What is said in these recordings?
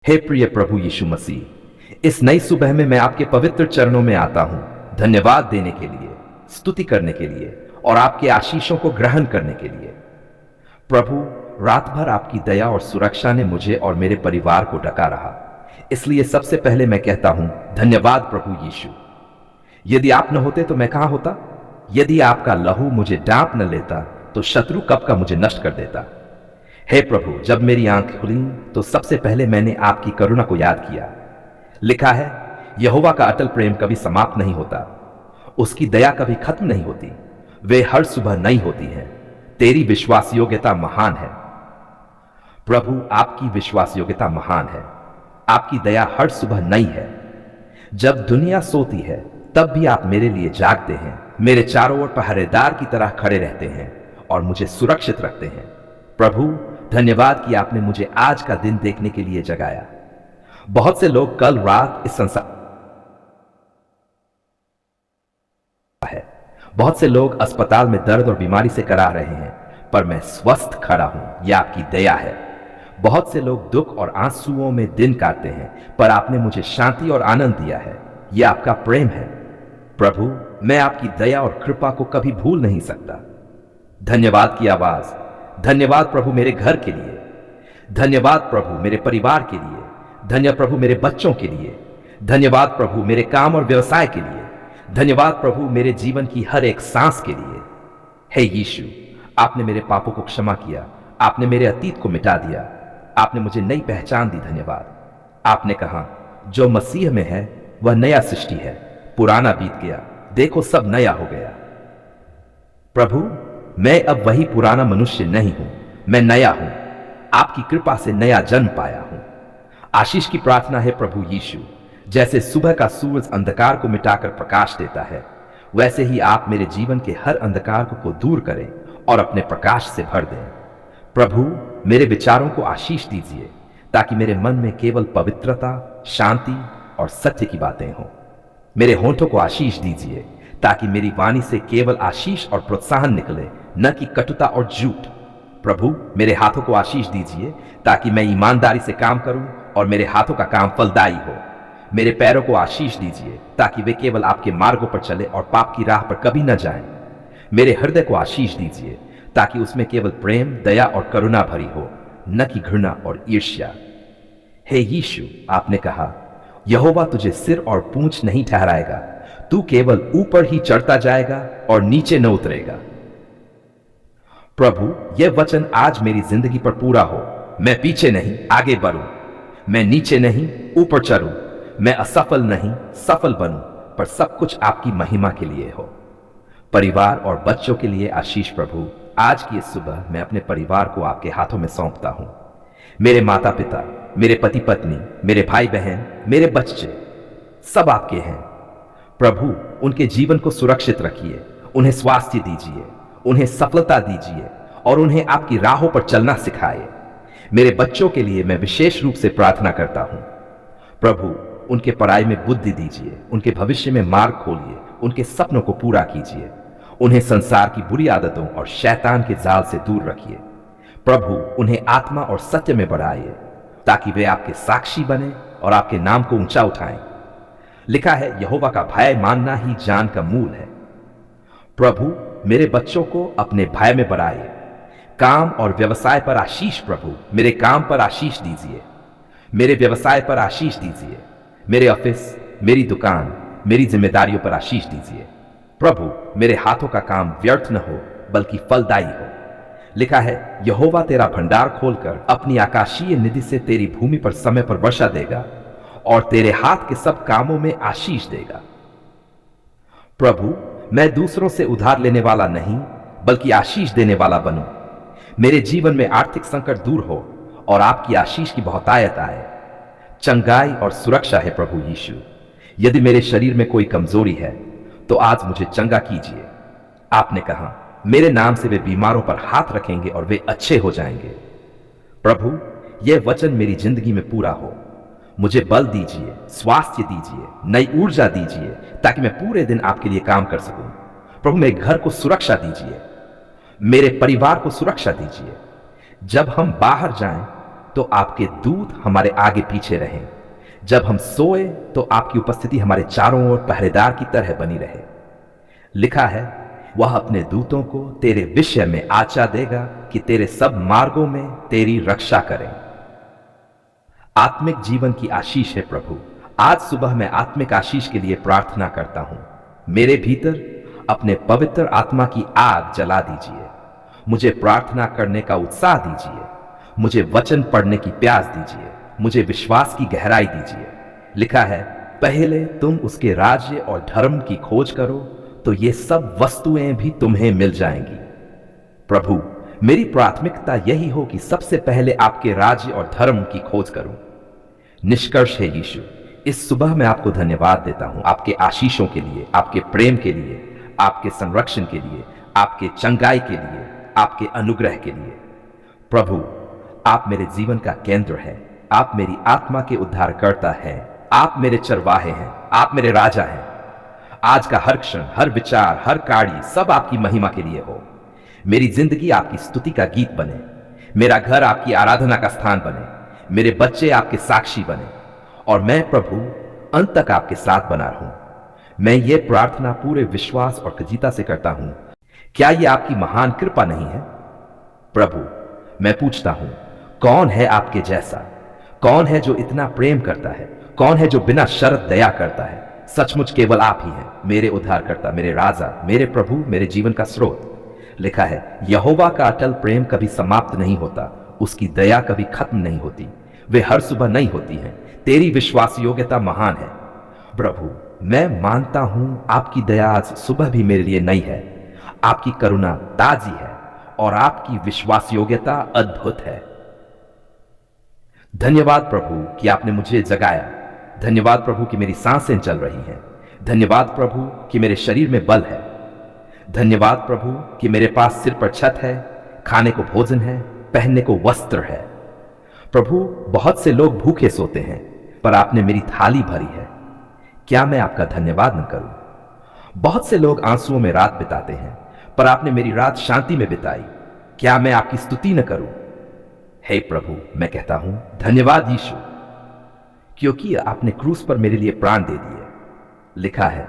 हे प्रिय प्रभु यीशु मसीह, इस नई सुबह में मैं आपके पवित्र चरणों में आता हूं, धन्यवाद देने के लिए, स्तुति करने के लिए और आपके आशीषों को ग्रहण करने के लिए। प्रभु, रात भर आपकी दया और सुरक्षा ने मुझे और मेरे परिवार को ढका रहा, इसलिए सबसे पहले मैं कहता हूं धन्यवाद प्रभु यीशु। यदि आप न होते तो मैं कहां होता? यदि आपका लहू मुझे डांप न लेता तो शत्रु कब का मुझे नष्ट कर देता। हे प्रभु, जब मेरी आंख खुली तो सबसे पहले मैंने आपकी करुणा को याद किया। लिखा है, यहोवा का अटल प्रेम कभी समाप्त नहीं होता, उसकी दया कभी खत्म नहीं होती, वे हर सुबह नई होती हैं। तेरी विश्वास योग्यता महान है प्रभु, आपकी विश्वास योग्यता महान है। आपकी दया हर सुबह नई है। जब दुनिया सोती है तब भी आप मेरे लिए जागते हैं, मेरे चारों ओर पहरेदार की तरह खड़े रहते हैं और मुझे सुरक्षित रखते हैं। प्रभु, धन्यवाद कि आपने मुझे आज का दिन देखने के लिए जगाया। बहुत से लोग कल रात इस संसार है, बहुत से लोग अस्पताल में दर्द और बीमारी से करा रहे हैं, पर मैं स्वस्थ खड़ा हूं, यह आपकी दया है। बहुत से लोग दुख और आंसुओं में दिन काटते हैं, पर आपने मुझे शांति और आनंद दिया है, यह आपका प्रेम है। प्रभु, मैं आपकी दया और कृपा को कभी भूल नहीं सकता। धन्यवाद की आवाज, धन्यवाद प्रभु मेरे घर के लिए, धन्यवाद प्रभु मेरे परिवार के लिए, धन्य प्रभु मेरे बच्चों के लिए, धन्यवाद प्रभु मेरे काम और व्यवसाय के लिए, धन्यवाद प्रभु मेरे जीवन की हर एक सांस के लिए। हे यीशु, आपने मेरे पापों को क्षमा किया, आपने मेरे अतीत को मिटा दिया, आपने मुझे नई पहचान दी। धन्यवाद। आपने कहा, जो मसीह में है वह नया सृष्टि है, पुराना बीत गया, देखो सब नया हो गया। प्रभु, मैं अब वही पुराना मनुष्य नहीं हूं, मैं नया हूं, आपकी कृपा से नया जन्म पाया हूं। आशीष की प्रार्थना है प्रभु यीशु, जैसे सुबह का सूरज अंधकार को मिटाकर प्रकाश देता है, वैसे ही आप मेरे जीवन के हर अंधकार को दूर करें और अपने प्रकाश से भर दें। प्रभु, मेरे विचारों को आशीष दीजिए, ताकि मेरे मन में केवल पवित्रता, शांति और सत्य की बातें हों। मेरे होठों को आशीष दीजिए, ताकि मेरी वाणी से केवल आशीष और प्रोत्साहन निकले, न कि कटुता और झूठ। प्रभु, मेरे हाथों को आशीष दीजिए, ताकि मैं ईमानदारी से काम करूं और मेरे हाथों का काम फलदायी हो। मेरे पैरों को आशीष दीजिए, ताकि वे केवल आपके मार्गों पर चले और पाप की राह पर कभी न जाएं। मेरे हृदय को आशीष दीजिए, ताकि उसमें केवल प्रेम, दया और करुणा भरी हो, न कि घृणा और ईर्ष्या। हे यीशु, आपने कहा, यहोवा तुझे सिर और पूंछ नहीं ठहराएगा, तू केवल ऊपर ही चढ़ता जाएगा और नीचे न उतरेगा। प्रभु, यह वचन आज मेरी जिंदगी पर पूरा हो। मैं पीछे नहीं, आगे बढ़ूं, मैं नीचे नहीं, ऊपर चढ़ूं, मैं असफल नहीं, सफल बनूं, पर सब कुछ आपकी महिमा के लिए हो। परिवार और बच्चों के लिए आशीष। प्रभु, आज की इस सुबह मैं अपने परिवार को आपके हाथों में सौंपता हूं। मेरे माता पिता, मेरे पति पत्नी, मेरे भाई बहन, मेरे बच्चे, सब आपके हैं। प्रभु, उनके जीवन को सुरक्षित रखिए, उन्हें स्वास्थ्य दीजिए, उन्हें सफलता दीजिए और उन्हें आपकी राहों पर चलना सिखाए। मेरे बच्चों के लिए मैं विशेष रूप से प्रार्थना करता हूं। प्रभु, उनके पढ़ाई में बुद्धि दीजिए, उनके भविष्य में मार्ग खोलिए, उनके सपनों को पूरा कीजिए, उन्हें संसार की बुरी आदतों और शैतान के जाल से दूर रखिए। प्रभु, उन्हें आत्मा और सत्य में बढ़ाइए, ताकि वे आपके साक्षी बने और आपके नाम को ऊंचा उठाएं। लिखा है, यहोवा का भय मानना ही जान का मूल है। प्रभु, मेरे बच्चों को अपने भय में बढ़ाइए। काम और व्यवसाय पर आशीष। प्रभु, मेरे काम पर आशीष दीजिए, मेरे व्यवसाय पर आशीष दीजिए, मेरे ऑफिस, मेरी दुकान, मेरी जिम्मेदारियों पर आशीष दीजिए। प्रभु, मेरे हाथों का काम व्यर्थ न हो, बल्कि फलदायी हो। लिखा है, यहोवा तेरा भंडार खोलकर अपनी आकाशीय निधि से तेरी भूमि पर समय पर वर्षा देगा और तेरे हाथ के सब कामों में आशीष देगा। प्रभु, मैं दूसरों से उधार लेने वाला नहीं, बल्कि आशीष देने वाला बनूं। मेरे जीवन में आर्थिक संकट दूर हो और आपकी आशीष की बहुतायत आए। चंगाई और सुरक्षा है प्रभु यीशु। यदि मेरे शरीर में कोई कमजोरी है तो आज मुझे चंगा कीजिए। आपने कहा, मेरे नाम से वे बीमारों पर हाथ रखेंगे और वे अच्छे हो जाएंगे। प्रभु, यह वचन मेरी जिंदगी में पूरा हो। मुझे बल दीजिए, स्वास्थ्य दीजिए, नई ऊर्जा दीजिए, ताकि मैं पूरे दिन आपके लिए काम कर सकूं। प्रभु, मेरे घर को सुरक्षा दीजिए, मेरे परिवार को सुरक्षा दीजिए। जब हम बाहर जाएं तो आपके दूत हमारे आगे पीछे रहें। जब हम सोए तो आपकी उपस्थिति हमारे चारों ओर पहरेदार की तरह बनी रहे। लिखा है, वह अपने दूतों को तेरे विषय में आज्ञा देगा कि तेरे सब मार्गों में तेरी रक्षा करें। आत्मिक जीवन की आशीष है प्रभु। आज सुबह मैं आत्मिक आशीष के लिए प्रार्थना करता हूं। मेरे भीतर अपने पवित्र आत्मा की आग जला दीजिए। मुझे प्रार्थना करने का उत्साह दीजिए। मुझे वचन पढ़ने की प्यास दीजिए। मुझे विश्वास की गहराई दीजिए। लिखा है, पहले तुम उसके राज्य और धर्म की खोज करो तो ये सब वस्तुएं भी तुम्हें मिल जाएंगी। प्रभु, मेरी प्राथमिकता यही हो कि सबसे पहले आपके राज्य और धर्म की खोज करूं। निष्कर्ष है यीशु, इस सुबह मैं आपको धन्यवाद देता हूं, आपके आशीषों के लिए, आपके प्रेम के लिए, आपके संरक्षण के लिए, आपके चंगाई के लिए, आपके अनुग्रह के लिए। प्रभु, आप मेरे जीवन का केंद्र हैं। आप मेरी आत्मा के उद्धारकर्ता हैं। आप मेरे चरवाहे हैं। आप मेरे राजा हैं। आज का हर क्षण, हर विचार, हर कार्य सब आपकी महिमा के लिए हो। मेरी जिंदगी आपकी स्तुति का गीत बने। मेरा घर आपकी आराधना का स्थान बने। मेरे बच्चे आपके साक्षी बने और मैं प्रभु अंत तक आपके साथ बना रहूं। मैं ये प्रार्थना पूरे विश्वास और खजीता से करता हूं। क्या ये आपकी महान कृपा नहीं है? प्रभु, मैं पूछता हूं, कौन है आपके जैसा? कौन है जो इतना प्रेम करता है? कौन है जो बिना शर्त दया करता है? सचमुच केवल आप ही हैं, मेरे उद्धारकर्ता, मेरे राजा, मेरे प्रभु, मेरे जीवन का स्रोत। लिखा है, यहोवा का अटल प्रेम कभी समाप्त नहीं होता, उसकी दया कभी खत्म नहीं होती, वे हर सुबह नई होती हैं। तेरी विश्वास योग्यता महान है। प्रभु, मैं मानता हूं आपकी दया आज सुबह भी मेरे लिए नई है। आपकी करुणा ताजी है और आपकी विश्वास योग्यता अद्भुत है। धन्यवाद प्रभु कि आपने मुझे जगाया। धन्यवाद प्रभु कि मेरी सांसें चल रही हैं। धन्यवाद प्रभु कि मेरे शरीर में बल है। धन्यवाद प्रभु कि मेरे पास सिर पर छत है, खाने को भोजन है, पहनने को वस्त्र है। प्रभु, बहुत से लोग भूखे सोते हैं पर आपने मेरी थाली भरी है। क्या मैं आपका धन्यवाद न करूं? बहुत से लोग आंसुओं में रात बिताते हैं पर आपने मेरी रात शांति में बिताई। क्या मैं आपकी स्तुति न करूं? हे प्रभु, मैं कहता हूं धन्यवाद यीशु, क्योंकि आपने क्रूस पर मेरे लिए प्राण दे दिए। लिखा है,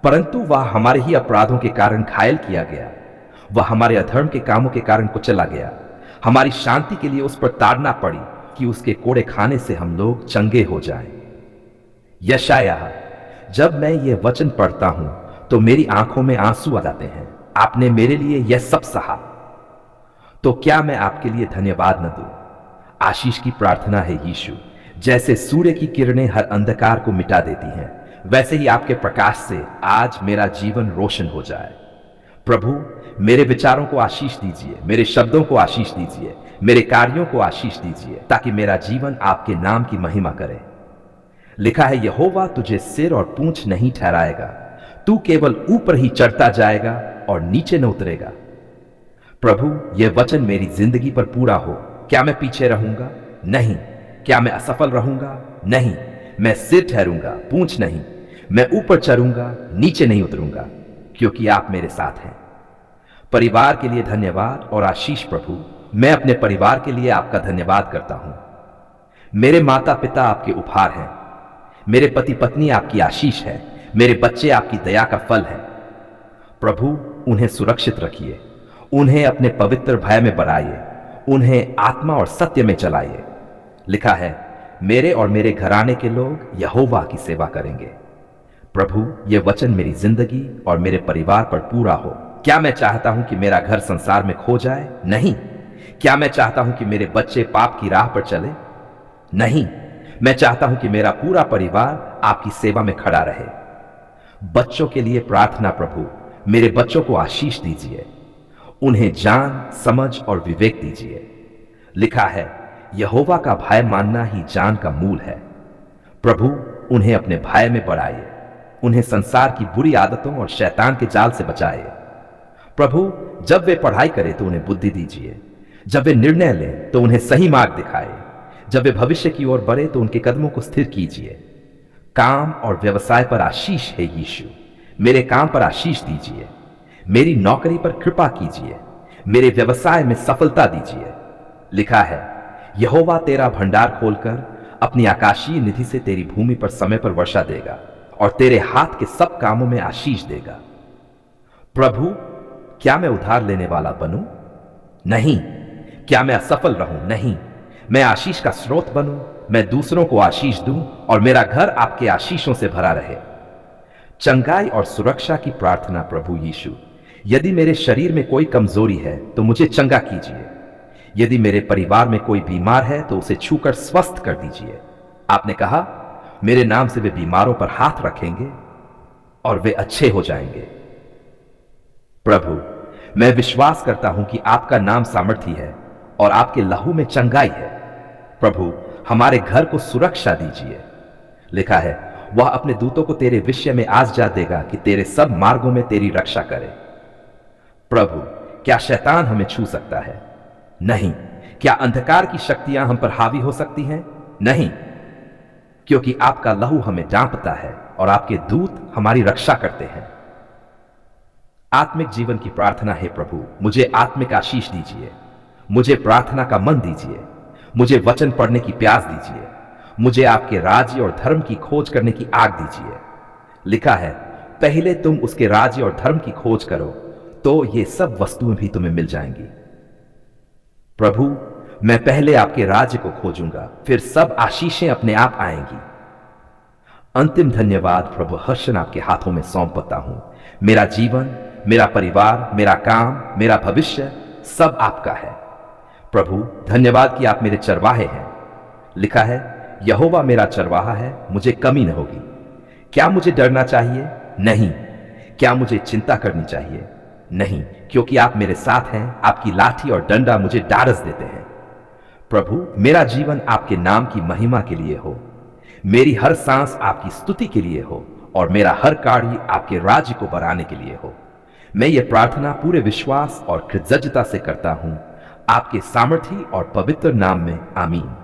परंतु वह हमारे ही अपराधों के कारण घायल किया गया, वह हमारे अधर्म के कामों के कारण कुचला गया। हमारी शांति के लिए उस पर ताड़ना पड़ी कि उसके कोड़े खाने से हम लोग चंगे हो जाएं। यशायाह, जब मैं ये वचन पढ़ता हूं तो मेरी आंखों में आंसू आ जाते हैं। आपने मेरे लिए यह सब सहा, तो क्या मैं आपके लिए धन्यवाद न दूं? आशीष की प्रार्थना है यीशु, जैसे सूर्य की किरणें हर अंधकार को मिटा देती हैं, वैसे ही आपके प्रकाश से आज मेरा जीवन रोशन हो जाए। प्रभु, मेरे विचारों को आशीष दीजिए, मेरे शब्दों को आशीष दीजिए, मेरे कार्यों को आशीष दीजिए, ताकि मेरा जीवन आपके नाम की महिमा करे। लिखा है, यहोवा तुझे सिर और पूंछ नहीं ठहराएगा, तू केवल ऊपर ही चढ़ता जाएगा और नीचे न उतरेगा। प्रभु, यह वचन मेरी जिंदगी पर पूरा हो। क्या मैं पीछे रहूंगा? नहीं। क्या मैं असफल रहूंगा? नहीं। मैं सिर ठहरूंगा, पूंछ नहीं। मैं ऊपर चढ़ूंगा, नीचे नहीं उतरूंगा, क्योंकि आप मेरे साथ हैं। परिवार के लिए धन्यवाद और आशीष प्रभु। मैं अपने परिवार के लिए आपका धन्यवाद करता हूं। मेरे माता पिता आपके उपहार हैं। मेरे पति पत्नी आपकी आशीष है। मेरे बच्चे आपकी दया का फल है। प्रभु, उन्हें सुरक्षित रखिए, उन्हें अपने पवित्र भय में बढ़ाइए, उन्हें आत्मा और सत्य में चलाइए। लिखा है, मेरे और मेरे घराने के लोग यहोवा की सेवा करेंगे। प्रभु, यह वचन मेरी जिंदगी और मेरे परिवार पर पूरा हो। क्या मैं चाहता हूं कि मेरा घर संसार में खो जाए? नहीं। क्या मैं चाहता हूं कि मेरे बच्चे पाप की राह पर चले? नहीं। मैं चाहता हूं कि मेरा पूरा परिवार आपकी सेवा में खड़ा रहे। बच्चों के लिए प्रार्थना प्रभु, मेरे बच्चों को आशीष दीजिए, उन्हें जान, समझ और विवेक दीजिए। लिखा है, यहोवा का भय मानना ही जान का मूल है। प्रभु, उन्हें अपने भय में बढ़ाइए, उन्हें संसार की बुरी आदतों और शैतान के जाल से बचाइए। प्रभु, जब वे पढ़ाई करें तो उन्हें बुद्धि दीजिए, जब वे निर्णय लें तो उन्हें सही मार्ग दिखाए, जब वे भविष्य की ओर बढ़े तो उनके कदमों को स्थिर कीजिए। काम और व्यवसाय पर आशीष है यीशु, मेरे काम पर आशीष दीजिए, मेरी नौकरी पर कृपा कीजिए, मेरे व्यवसाय में सफलता दीजिए। लिखा है, यहोवा तेरा भंडार खोलकर अपनी आकाशीय निधि से तेरी भूमि पर समय पर वर्षा देगा और तेरे हाथ के सब कामों में आशीष देगा। प्रभु, क्या मैं उधार लेने वाला बनूं? नहीं। क्या मैं असफल रहूं? नहीं। मैं आशीष का स्रोत बनूं, मैं दूसरों को आशीष दूं और मेरा घर आपके आशीषों से भरा रहे। चंगाई और सुरक्षा की प्रार्थना। प्रभु यीशु, यदि मेरे शरीर में कोई कमजोरी है तो मुझे चंगा कीजिए। यदि मेरे परिवार में कोई बीमार है तो उसे छूकर स्वस्थ कर दीजिए। आपने कहा, मेरे नाम से वे बीमारों पर हाथ रखेंगे और वे अच्छे हो जाएंगे। प्रभु, मैं विश्वास करता हूं कि आपका नाम सामर्थी है और आपके लहू में चंगाई है। प्रभु, हमारे घर को सुरक्षा दीजिए। लिखा है, वह अपने दूतों को तेरे विषय में आज्ञा देगा कि तेरे सब मार्गों में तेरी रक्षा करे। प्रभु, क्या शैतान हमें छू सकता है? नहीं। क्या अंधकार की शक्तियां हम पर हावी हो सकती हैं? नहीं, क्योंकि आपका लहू हमें डांपता है और आपके दूत हमारी रक्षा करते हैं। आत्मिक जीवन की प्रार्थना है। प्रभु, मुझे आत्मिक आशीष दीजिए। मुझे प्रार्थना का मन दीजिए। मुझे वचन पढ़ने की प्यास दीजिए। मुझे आपके राज्य और धर्म की खोज करने की आग दीजिए। लिखा है, पहले तुम उसके राज्य और धर्म की खोज करो तो ये सब वस्तुएं भी तुम्हें मिल जाएंगी। प्रभु, मैं पहले आपके राज्य को खोजूंगा, फिर सब आशीषें अपने आप आएंगी। अंतिम धन्यवाद प्रभु, हर्षण आपके हाथों में सौंपता हूं। मेरा जीवन, मेरा परिवार, मेरा काम, मेरा भविष्य सब आपका है। प्रभु, धन्यवाद कि आप मेरे चरवाहे हैं। लिखा है, यहोवा मेरा चरवाहा है, मुझे कमी न होगी। क्या मुझे डरना चाहिए? नहीं। क्या मुझे चिंता करनी चाहिए? नहीं, क्योंकि आप मेरे साथ हैं। आपकी लाठी और डंडा मुझे ढाढ़स देते हैं। प्रभु, मेरा जीवन आपके नाम की महिमा के लिए हो। मेरी हर सांस आपकी स्तुति के लिए हो और मेरा हर कार्य आपके राज्य को बढ़ाने के लिए हो। मैं ये प्रार्थना पूरे विश्वास और कृतज्ञता से करता हूं, आपके सामर्थी और पवित्र नाम में। आमीन।